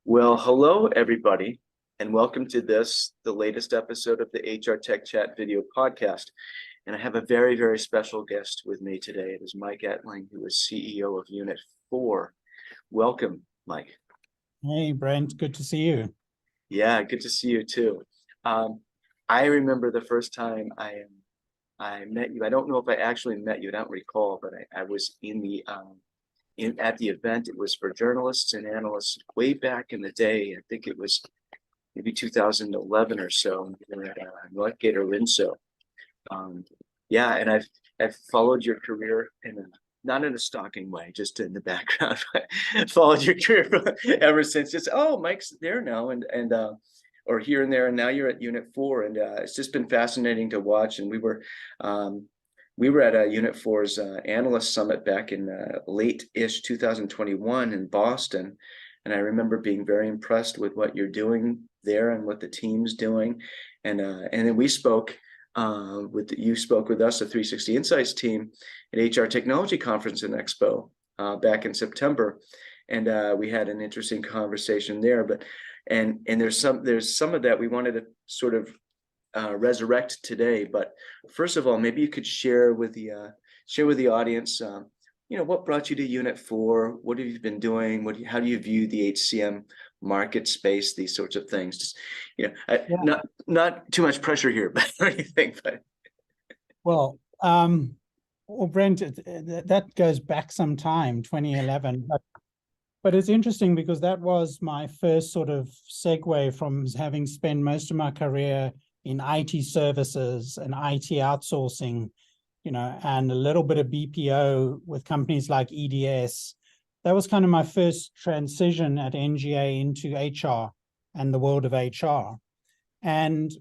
Well, hello, everybody, and welcome to the latest episode of the HR Tech Chat video podcast. And I have a very, very special guest with me today. It is Mike Ettling, who is CEO of Unit4. Welcome, Mike. Hey, Brent, good to see you. Yeah, good to see you too. I remember the first time I met you. I don't know if I actually met you. I don't recall, but I was at the event. It was for journalists and analysts way back in the day. I think it was maybe 2011 or so. We were at NorthgateArinso. Yeah, and I've followed your career not in a stalking way, just in the background. Followed your career ever since. Just Mike's there now, and or here and there, and now you're at Unit4, and it's just been fascinating to watch. And we were at Unit4's analyst summit back in late-ish 2021 in Boston. And I remember being very impressed with what you're doing there and what the team's doing. And then we spoke you spoke with us, the 360 Insights team, at HR Technology Conference and Expo back in September. And we had an interesting conversation there. But there's some of that we wanted to sort of resurrect today. But first of all, maybe you could share with the audience, what brought you to Unit4? What have you been doing? How do you view the HCM market space? These sorts of things. Just, not too much pressure here, but what do you think? Well, Brent, that goes back some time, 2011. But it's interesting because that was my first sort of segue from having spent most of my career in IT services and IT outsourcing, and a little bit of BPO with companies like EDS. That was kind of my first transition at NGA into HR and the world of HR. And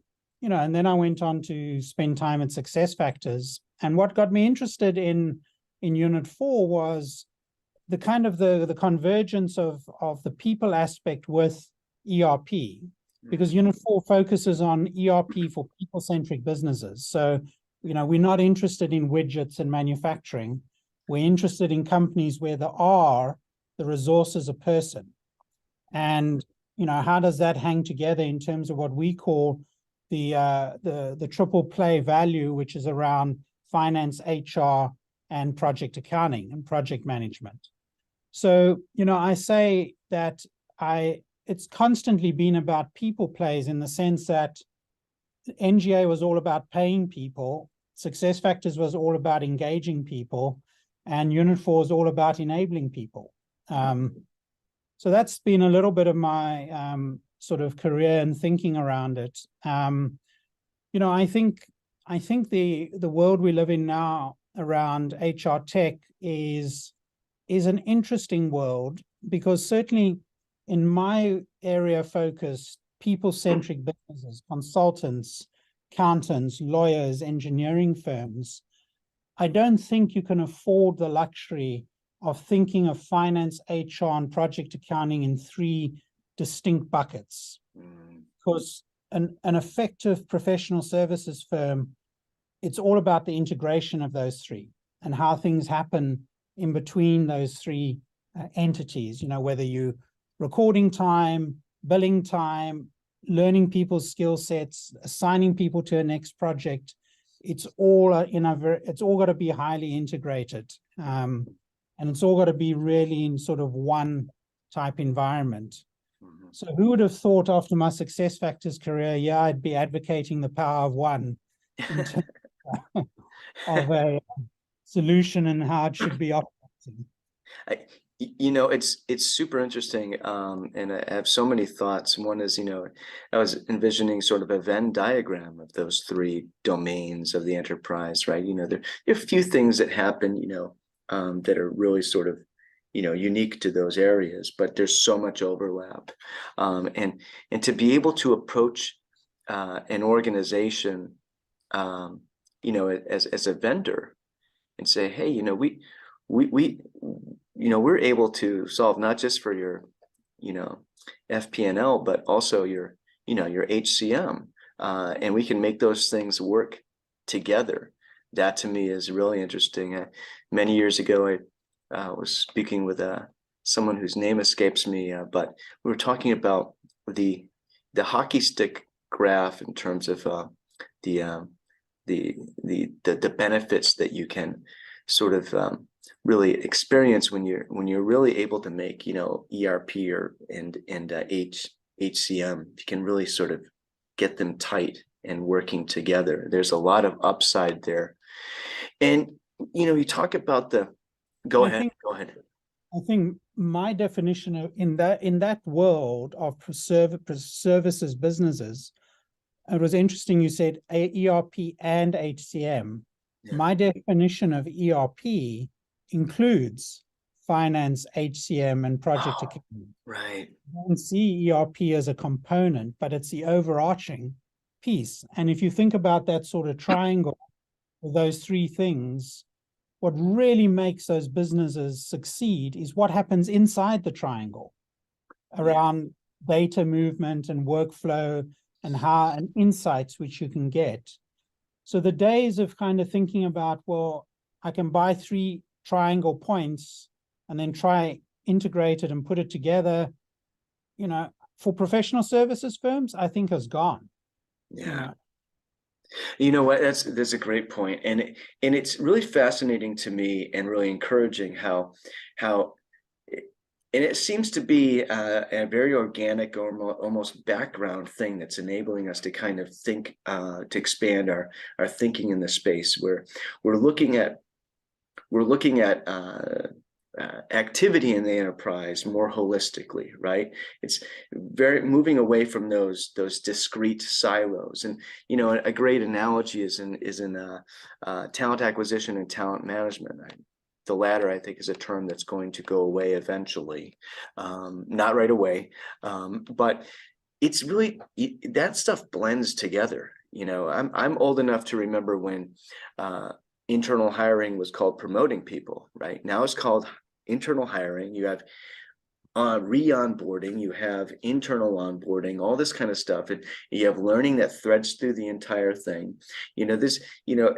then I went on to spend time at SuccessFactors. And what got me interested in Unit4 was the kind of the convergence of the people aspect with ERP, because Unit4 focuses on ERP for people-centric businesses. So, we're not interested in widgets and manufacturing. We're interested in companies where the resource is a person. And, how does that hang together in terms of what we call the triple play value, which is around finance, HR, and project accounting and project management. So, I say that it's constantly been about people plays, in the sense that NGA was all about paying people, SuccessFactors was all about engaging people, and Unit4 is all about enabling people. So that's been a little bit of my sort of career and thinking around it. I think the world we live in now around HR tech is an interesting world, because certainly in my area of focus, people-centric businesses, consultants, accountants, lawyers, engineering firms, I don't think you can afford the luxury of thinking of finance, HR, and project accounting in three distinct buckets. Because an effective professional services firm, it's all about the integration of those three and how things happen in between those three entities, whether you recording time, billing time, learning people's skill sets, assigning people to a next project. It's all it's all got to be highly integrated. And it's all got to be really in sort of one type environment. So who would have thought after my SuccessFactors career, I'd be advocating the power of one in terms of a solution and how it should be operating. It's super interesting, and I have so many thoughts. One is, I was envisioning sort of a Venn diagram of those three domains of the enterprise, right? There are a few things that happen, that are really sort of, unique to those areas, but there's so much overlap, and to be able to approach an organization, as a vendor, and say, hey, we're able to solve not just for your, FP&L, but also your HCM, and we can make those things work together. That to me is really interesting. Many years ago, I was speaking with someone whose name escapes me, but we were talking about the hockey stick graph in terms of the benefits that you can sort of really experience when you're really able to make, you know, ERP and HCM. You can really sort of get them tight and working together. There's a lot of upside there. And you know, you talk about go ahead. I think my definition of in that world of services businesses, it was interesting you said ERP and HCM. Yeah. My definition of ERP includes finance, HCM, and project accounting. Right. I don't see ERP as a component, but it's the overarching piece. And if you think about that sort of triangle of those three things, what really makes those businesses succeed is what happens inside the triangle around data movement and workflow and insights which you can get. So the days of kind of thinking about, well, I can buy 3 triangle points and then try integrate it and put it together, you know, for professional services firms, I think has gone. Yeah. You know what? That's a great point, and it's really fascinating to me and really encouraging how and it seems to be a very organic, almost background thing that's enabling us to kind of think, to expand our thinking in the space where we're looking at activity in the enterprise more holistically, right? It's very moving away from those discrete silos. And you know, a great analogy is in talent acquisition and talent management. The latter, I think, is a term that's going to go away eventually, not right away, but it's really that stuff blends together. You know, I'm old enough to remember when internal hiring was called promoting people. Right now, it's called internal hiring. You have re-onboarding, you have internal onboarding, all this kind of stuff, and you have learning that threads through the entire thing. You know, this, you know,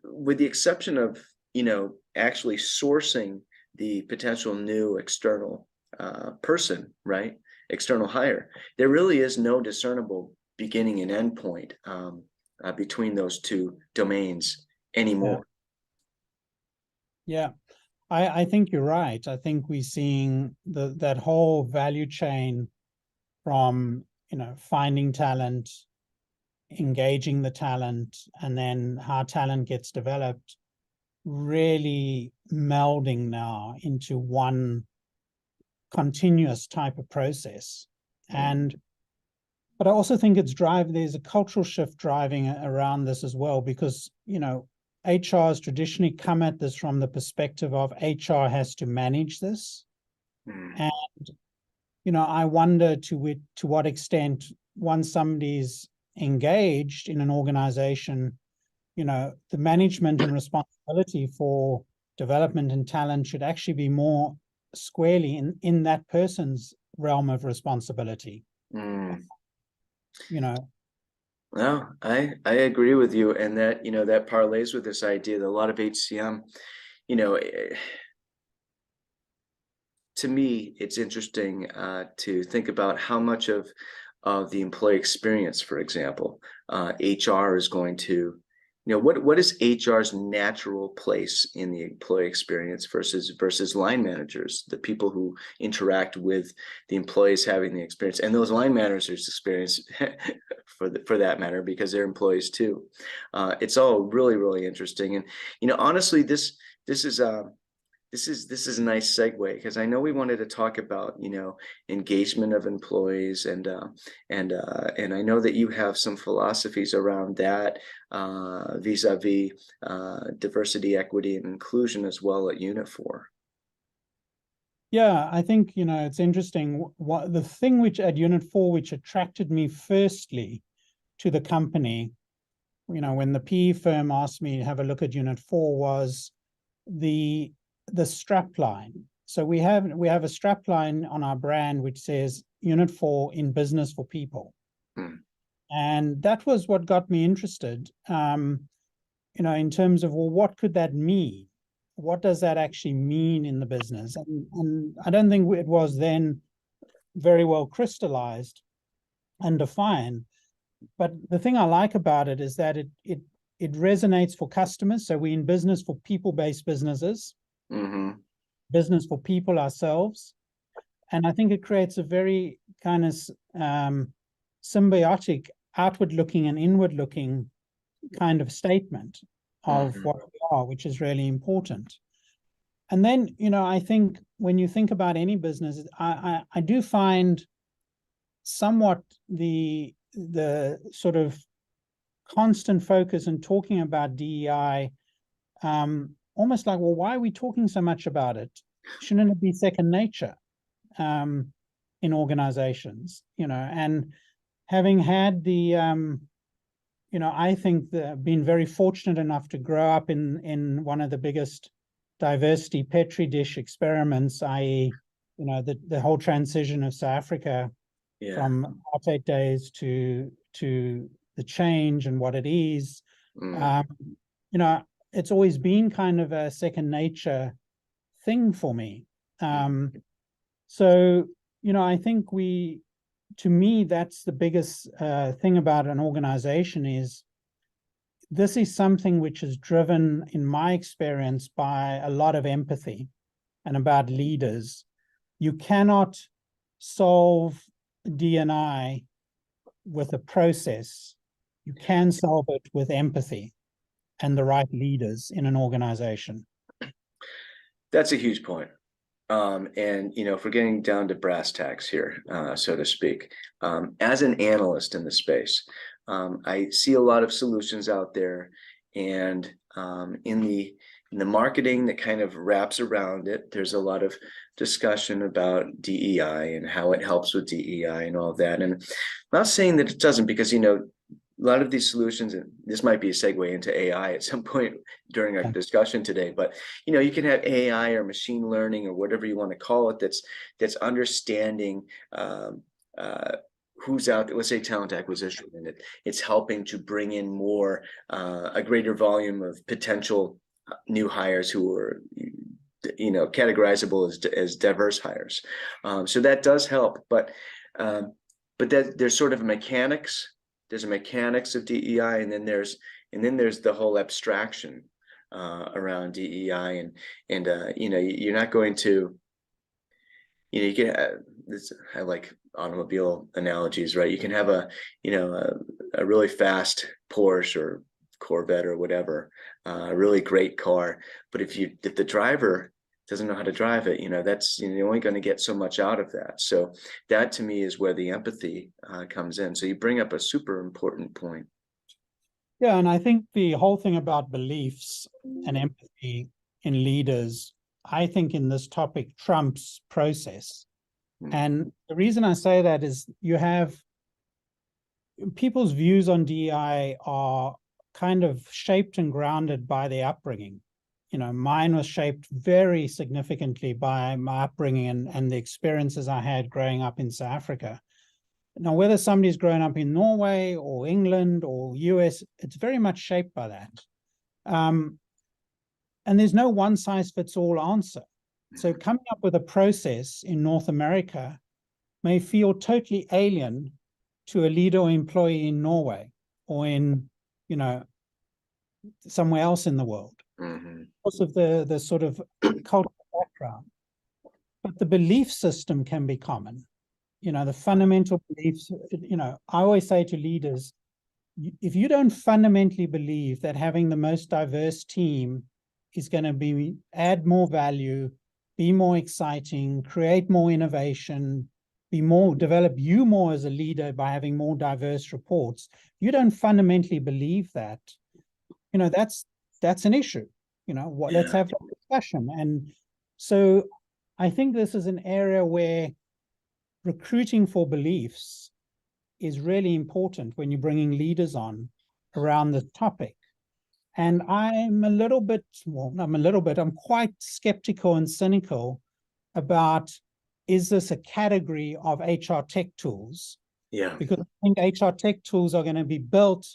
with the exception of, you know, actually sourcing the potential new external person, right? External hire, there really is no discernible beginning and end point between those two domains anymore. Yeah. I think you're right. I think we're seeing that whole value chain from, you know, finding talent, engaging the talent, and then how talent gets developed, really melding now into one continuous type of process. But I also think there's a cultural shift driving around this as well, because, you know, HR has traditionally come at this from the perspective of HR has to manage this. And, you know, I wonder to what extent once somebody's engaged in an organization, you know, the management and responsibility for development and talent should actually be more squarely in that person's realm of responsibility. You know. No, I agree with you, and that, you know, that parlays with this idea that a lot of HCM, you know, to me, it's interesting to think about how much of the employee experience, for example, HR is going to, you know, what is HR's natural place in the employee experience versus line managers, the people who interact with the employees having the experience, and those line managers' experience for that matter, because they're employees too. It's all really, really interesting. And, you know, honestly, this is a nice segue, because I know we wanted to talk about, you know, engagement of employees, and I know that you have some philosophies around that vis-a-vis diversity, equity, and inclusion as well at Unit4. Yeah, I think, you know, it's interesting. The thing which at Unit4 which attracted me firstly to the company, you know, when the PE firm asked me to have a look at Unit4, was the strap line. So we have a strap line on our brand which says Unit4 in business for people. And that was what got me interested, you know, in terms of, well, what could that mean? what does that actually mean in the business? And I don't think it was then very well crystallized and defined. But the thing I like about it is that it resonates for customers. So we're in business for people-based businesses, business for people ourselves. And I think it creates a very kind of symbiotic, outward-looking and inward-looking kind of statement of what we are, which is really important. And then, I think when you think about any business, I do find somewhat the sort of constant focus in talking about DEI, almost like, well, why are we talking so much about it? Shouldn't it be second nature in organizations? And having had the I think been very fortunate enough to grow up in one of the biggest diversity Petri dish experiments, i.e., the whole transition of South Africa from apartheid days to the change and what it is. It's always been kind of a second nature thing for me. So, I think to me, that's the biggest thing about an organization is this is something which is driven, in my experience, by a lot of empathy and about leaders. You cannot solve D&I with a process. You can solve it with empathy and the right leaders in an organization. That's a huge point. And, if we're getting down to brass tacks here, so to speak, as an analyst in the space, I see a lot of solutions out there, and in the marketing that kind of wraps around it, there's a lot of discussion about DEI and how it helps with DEI and all of that. And I'm not saying that it doesn't, because, a lot of these solutions, and this might be a segue into AI at some point during our discussion today, but you can have AI or machine learning or whatever you want to call it that's understanding who's out there. Let's say talent acquisition, and it's helping to bring in more a greater volume of potential new hires who are categorizable as diverse hires. So that does help, but that there's sort of mechanics. There's a mechanics of DEI, and then there's the whole abstraction around DEI, and you're not going to, you can I like automobile analogies, right? You can have a really fast Porsche or Corvette or whatever, a really great car, but if the driver doesn't know how to drive it, that's you're only going to get so much out of that. So that to me is where the empathy comes in. So you bring up a super important point. Yeah, and I think the whole thing about beliefs and empathy in leaders, I think in this topic trumps process. And the reason I say that is you have people's views on DEI are kind of shaped and grounded by their upbringing. Mine was shaped very significantly by my upbringing and the experiences I had growing up in South Africa. Now, whether somebody's grown up in Norway or England or US, it's very much shaped by that. And there's no one size fits all answer. So coming up with a process in North America may feel totally alien to a leader or employee in Norway or in, somewhere else in the world. Because of the sort of cultural background. But the belief system can be common. The fundamental beliefs, I always say to leaders, if you don't fundamentally believe that having the most diverse team is going to add more value, be more exciting, create more innovation, develop you more as a leader by having more diverse reports, you don't fundamentally believe that, that's an issue. Let's have that discussion. And so I think this is an area where recruiting for beliefs is really important when you're bringing leaders on around this topic. And I'm quite skeptical and cynical about, is this a category of HR tech tools? Yeah. Because I think HR tech tools are going to be built,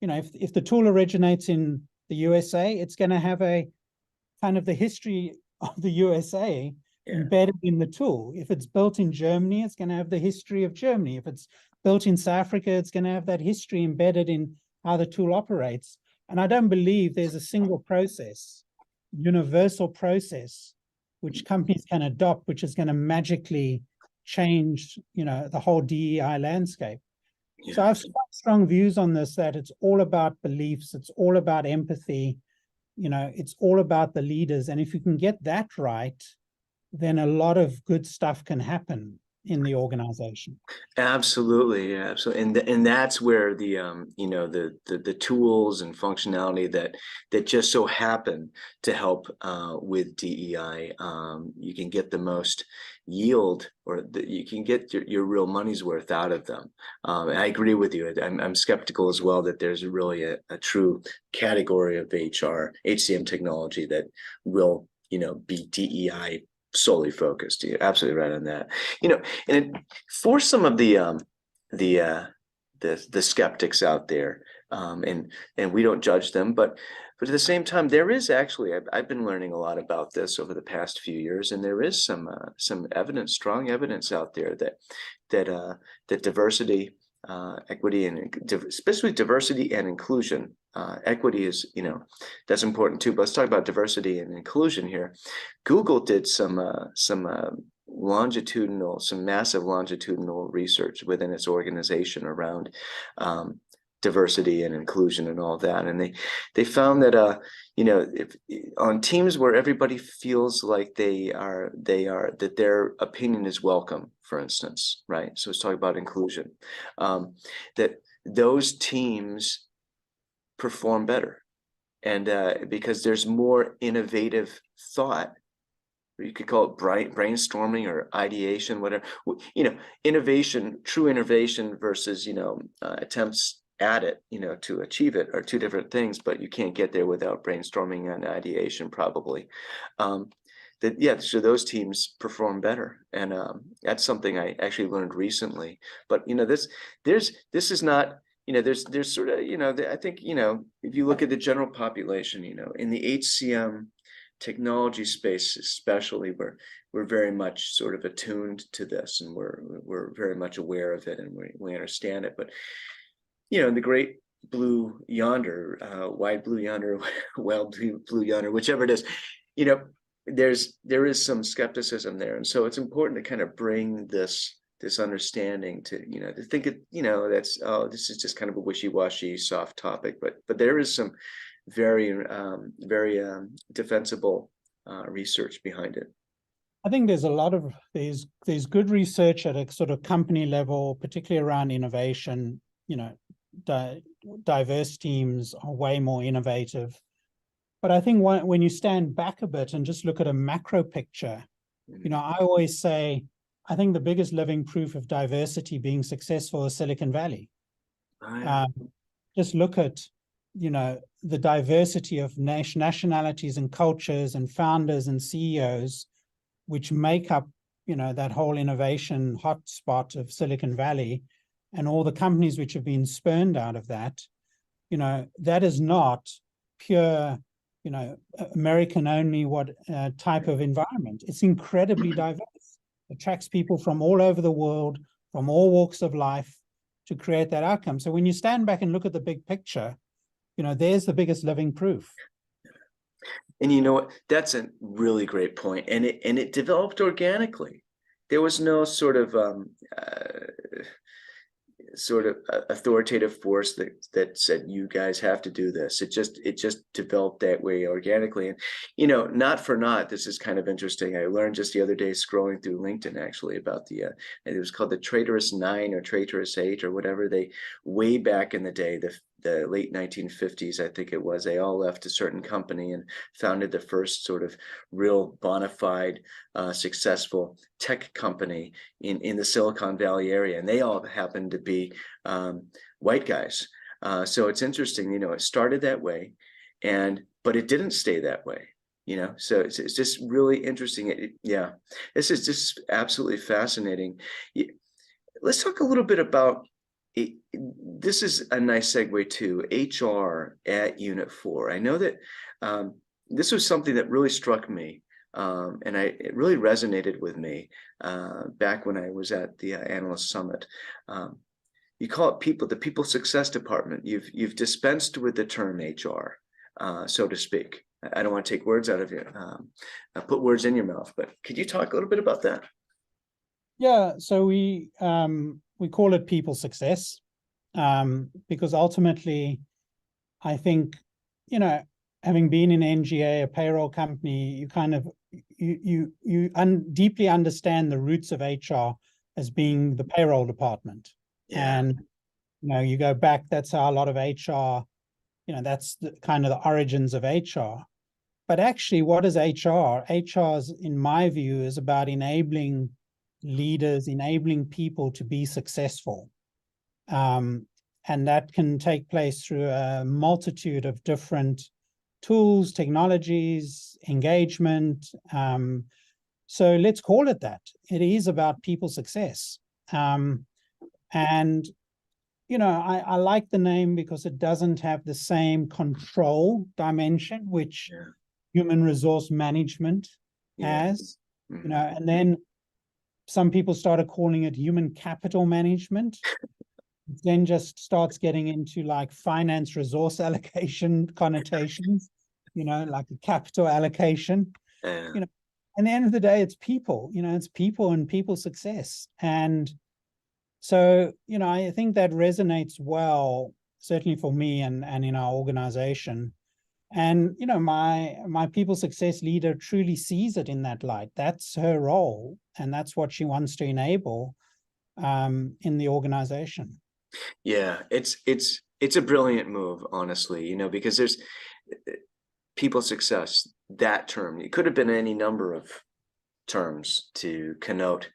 if the tool originates in the USA, it's going to have a kind of the history of the USA Yeah. embedded in the tool. If it's built in Germany, it's going to have the history of Germany. If it's built in South Africa, it's going to have that history embedded in how the tool operates. And I don't believe there's a single process, universal process, which companies can adopt, which is going to magically change, the whole DEI landscape. So I have strong views on this, that it's all about beliefs, it's all about empathy, it's all about the leaders. And if you can get that right, then a lot of good stuff can happen in the organization. Absolutely, yeah, absolutely, and that's where the the tools and functionality that just so happen to help with DEI, you can get the most yield, or you can get your real money's worth out of them. And I agree with you. I'm skeptical as well that there's really a true category of HCM technology that will be DEI solely focused. You're absolutely right on that. And for some of the skeptics out there, and we don't judge them, but at the same time, there is actually, I've been learning a lot about this over the past few years, and there is some evidence, strong evidence out there that diversity, equity, and especially diversity and inclusion. Equity is, that's important too. But let's talk about diversity and inclusion here. Google did some massive longitudinal research within its organization around diversity and inclusion and all that, and they found that if on teams where everybody feels like that their opinion is welcome, for instance, right? So let's talk about inclusion, that those teams perform better, and because there's more innovative thought. You could call it brainstorming or ideation, whatever. Innovation, true innovation versus attempts at it, to achieve it, are two different things. But you can't get there without brainstorming and ideation, probably. So those teams perform better, and that's something I actually learned recently. But this is not. There's sort of, I think, if you look at the general population, in the HCM technology space, especially, we're very much sort of attuned to this, and we're very much aware of it, and we understand it. But in the great blue yonder, wide blue yonder, wild blue yonder, whichever it is, there is some skepticism there, and so it's important to kind of bring this understanding to to think it, that's, this is just kind of a wishy-washy soft topic, but there is some very defensible research behind it. I think there's a lot of there's good research at a sort of company level, particularly around innovation. Diverse teams are way more innovative. But I think when you stand back a bit and just look at a macro picture, I always say, I think the biggest living proof of diversity being successful is Silicon Valley. Just look at, the diversity of nationalities and cultures and founders and CEOs, which make up, that whole innovation hotspot of Silicon Valley, and all the companies which have been spurned out of that. That is not pure, American only type of environment. It's incredibly diverse. Attracts people from all over the world, from all walks of life, to create that outcome. So when you stand back and look at the big picture, there's the biggest living proof. And you know what? That's a really great point. And it developed organically. There was no sort of authoritative force that said, you guys have to do this. It just developed that way organically. And not for naught, this is kind of interesting. I learned just the other day, scrolling through LinkedIn, actually, about it was called the Traitorous 9 or Traitorous 8 or whatever. They, way back in the day, the late 1950s, I think it was, they all left a certain company and founded the first sort of real bona fide successful tech company in the Silicon Valley area, and they all happened to be white guys. So it's interesting, it started that way, but it didn't stay that way. So it's just really interesting. This is just absolutely fascinating. Let's talk a little bit about this is a nice segue to HR at Unit4. I know that this was something that really struck me. And it really resonated with me back when I was at the Analyst Summit. You call it the people success department. You've dispensed with the term HR, so to speak. I don't want to take words out of you, put words in your mouth, but could you talk a little bit about that? Yeah, so we call it people success, because ultimately, I think, having been in NGA, a payroll company, you kind of deeply understand the roots of HR as being the payroll department. Yeah. And you go back, that's how a lot of HR, that's the kind of the origins of HR. But actually, what is HR? HR, in my view, is about enabling leaders, enabling people to be successful. And that can take place through a multitude of different tools, technologies, engagement. So let's call it that. It is about people success. And, I like the name because it doesn't have the same control dimension, which human resource management has, and then some people started calling it human capital management. Then just starts getting into like finance resource allocation connotations, like a capital allocation. At the end of the day, it's people, it's people and people success. And so, I think that resonates well, certainly for me and in our organization. And, my people success leader truly sees it in that light. That's her role, and that's what she wants to enable in the organization. Yeah, it's a brilliant move, honestly, because there's people success, that term. It could have been any number of terms to connote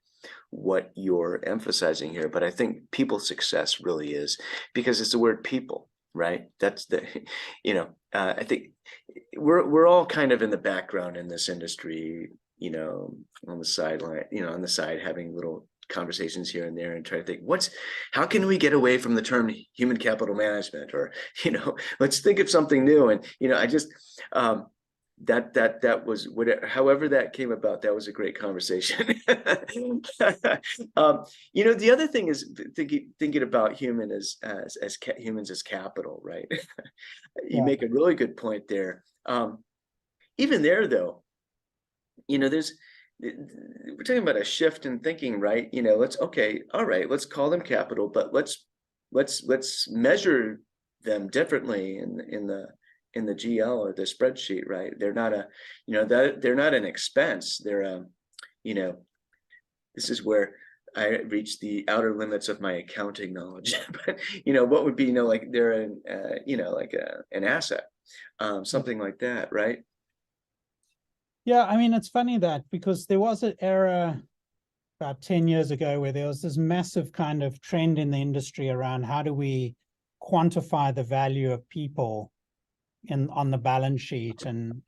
what you're emphasizing here, but I think people success really is, because it's the word people, right? That's the, I think we're all kind of in the background in this industry, on the sideline, on the side, having little conversations here and there and try to think how can we get away from the term human capital management, or let's think of something new. And I just that was however that came about. That was a great conversation. The other thing is thinking about humans as capital, right? You make a really good point there. Even there, though, we're talking about a shift in thinking, right? Let's call them capital, but let's measure them differently in the GL or the spreadsheet, right? They're not they're not an expense. They're this is where I reach the outer limits of my accounting knowledge. But what would be like they're an asset, something like that, right? Yeah, I mean, it's funny that, because there was an era about 10 years ago where there was this massive kind of trend in the industry around how do we quantify the value of people on the balance sheet, and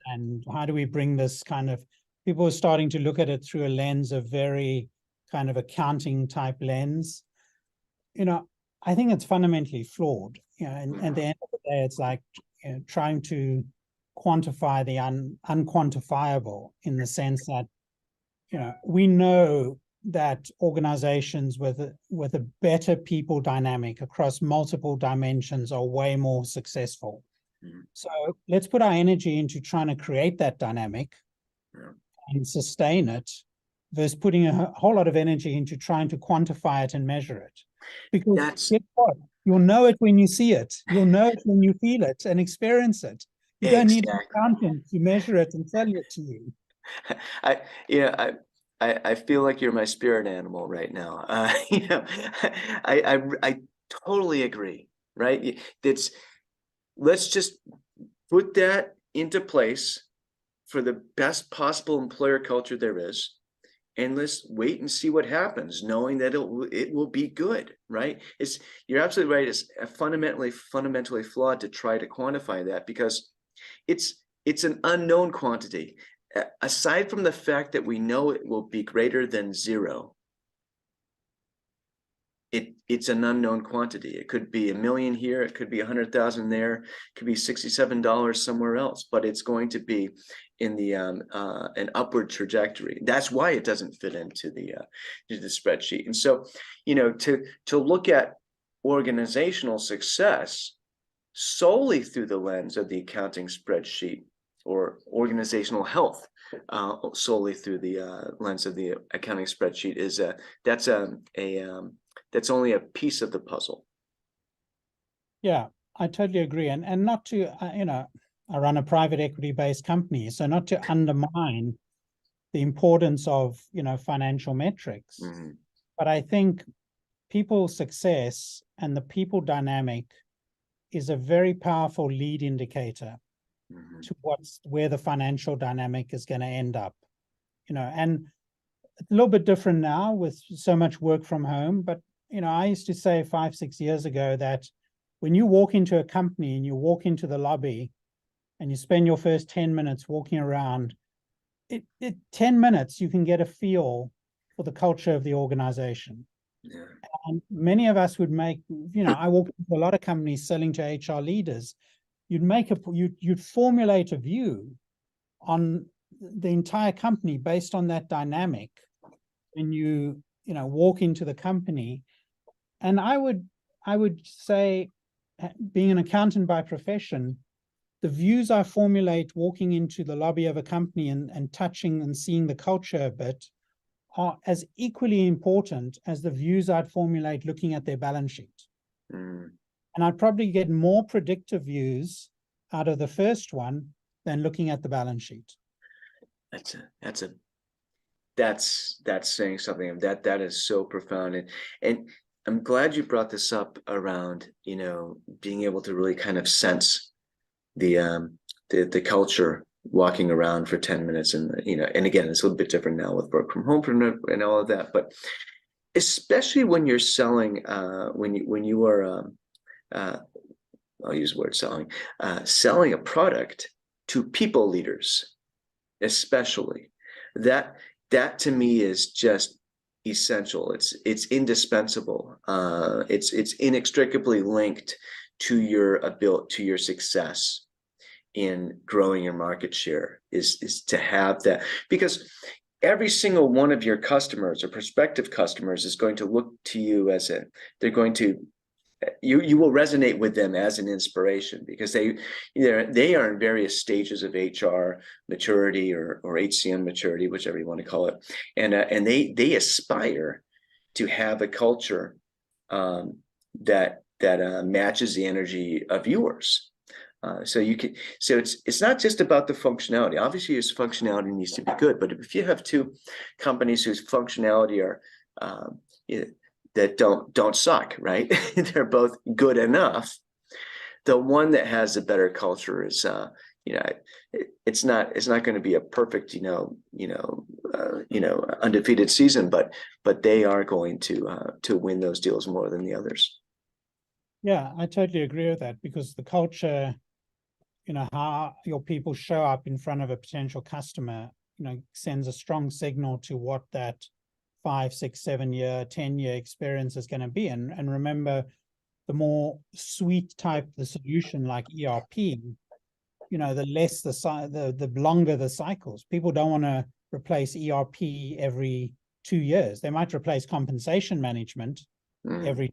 how do we bring this kind of, people were starting to look at it through a lens of very kind of accounting type lens. I think it's fundamentally flawed. And at the end of the day, it's like trying to quantify the unquantifiable, in the sense that we know that organizations with a better people dynamic across multiple dimensions are way more successful. So let's put our energy into trying to create that dynamic and sustain it, versus putting a whole lot of energy into trying to quantify it and measure it. Because guess what? You'll know it when you see it. You'll know it when you feel it and experience it. You don't need an accountant to measure it and tell it to you. I feel like you're my spirit animal right now. I totally agree, right? Let's just put that into place for the best possible employer culture there is, and let's wait and see what happens, knowing that it will be good, right? You're absolutely right. It's fundamentally flawed to try to quantify that, because it's an unknown quantity. Aside from the fact that we know it will be greater than zero, it's an unknown quantity. It could be $1 million here, it could be 100,000 there, it could be $67 somewhere else, but it's going to be in the an upward trajectory. That's why it doesn't fit into the spreadsheet. And so, to look at organizational success solely through the lens of the accounting spreadsheet, or organizational health solely through the lens of the accounting spreadsheet, is that's only a piece of the puzzle. Yeah, I totally agree. And not to, I run a private equity based company, so not to undermine the importance of, financial metrics. Mm-hmm. But I think people's success and the people dynamic is a very powerful lead indicator Mm-hmm. to where the financial dynamic is going to end up. And it's a little bit different now with so much work from home, but I used to say 5-6 years ago that when you walk into a company and you walk into the lobby and you spend your first 10 minutes walking around, 10 minutes you can get a feel for the culture of the organization. Yeah. And many of us would make, I walk into a lot of companies selling to HR leaders. You'd formulate a view on the entire company based on that dynamic when you walk into the company. And I would say, being an accountant by profession, the views I formulate walking into the lobby of a company and touching and seeing the culture a bit are as equally important as the views I'd formulate looking at their balance sheet. Mm. And I'd probably get more predictive views out of the first one than looking at the balance sheet. That's saying something. That is so profound. And I'm glad you brought this up around, being able to really kind of sense the culture walking around for 10 minutes. And, and again, it's a little bit different now with work from home and all of that, but especially when you're selling, when you are, I'll use the word selling a product to people leaders, especially that to me is just essential. It's indispensable. It's inextricably linked to your success in growing your market share, is to have that, because every single one of your customers or prospective customers is going to look to you you will resonate with them as an inspiration, because they are in various stages of HR maturity or HCM maturity, whichever you want to call it, and they aspire to have a culture that matches the energy of yours. So it's not just about the functionality. Obviously, your functionality needs to be good, but if you have two companies whose functionality are that don't suck, right? They're both good enough. The one that has a better culture is, it's not going to be a perfect, undefeated season, but they are going to win those deals more than the others. Yeah, I totally agree with that, because the culture, how your people show up in front of a potential customer, sends a strong signal to what that 5, 6, 7 year, 10-year experience is going to be. And remember, the more suite type the solution, like ERP, the less the longer the cycles. People don't want to replace ERP every 2 years. They might replace compensation management every,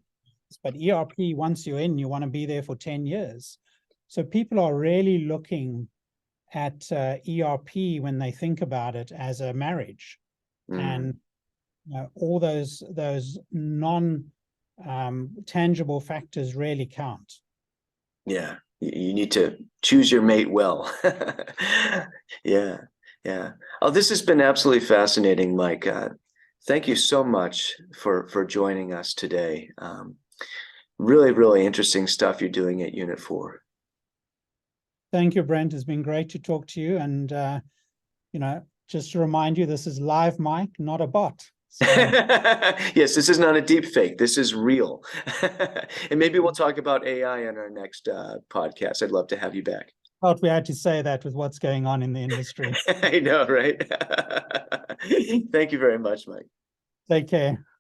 but ERP, once you're in, you want to be there for 10 years. So people are really looking at ERP when they think about it as a marriage. And all those non-tangible factors really count. Yeah, you need to choose your mate well. Yeah. Oh, this has been absolutely fascinating, Mike. Thank you so much for joining us today. Really, really interesting stuff you're doing at Unit4. Thank you, Brent. It's been great to talk to you. And, just to remind you, this is live mic, not a bot. So... Yes, this is not a deep fake. This is real. And maybe we'll talk about AI on our next podcast. I'd love to have you back. Thought we had to say that with what's going on in the industry. I know, right? Thank you very much, Mike. Take care.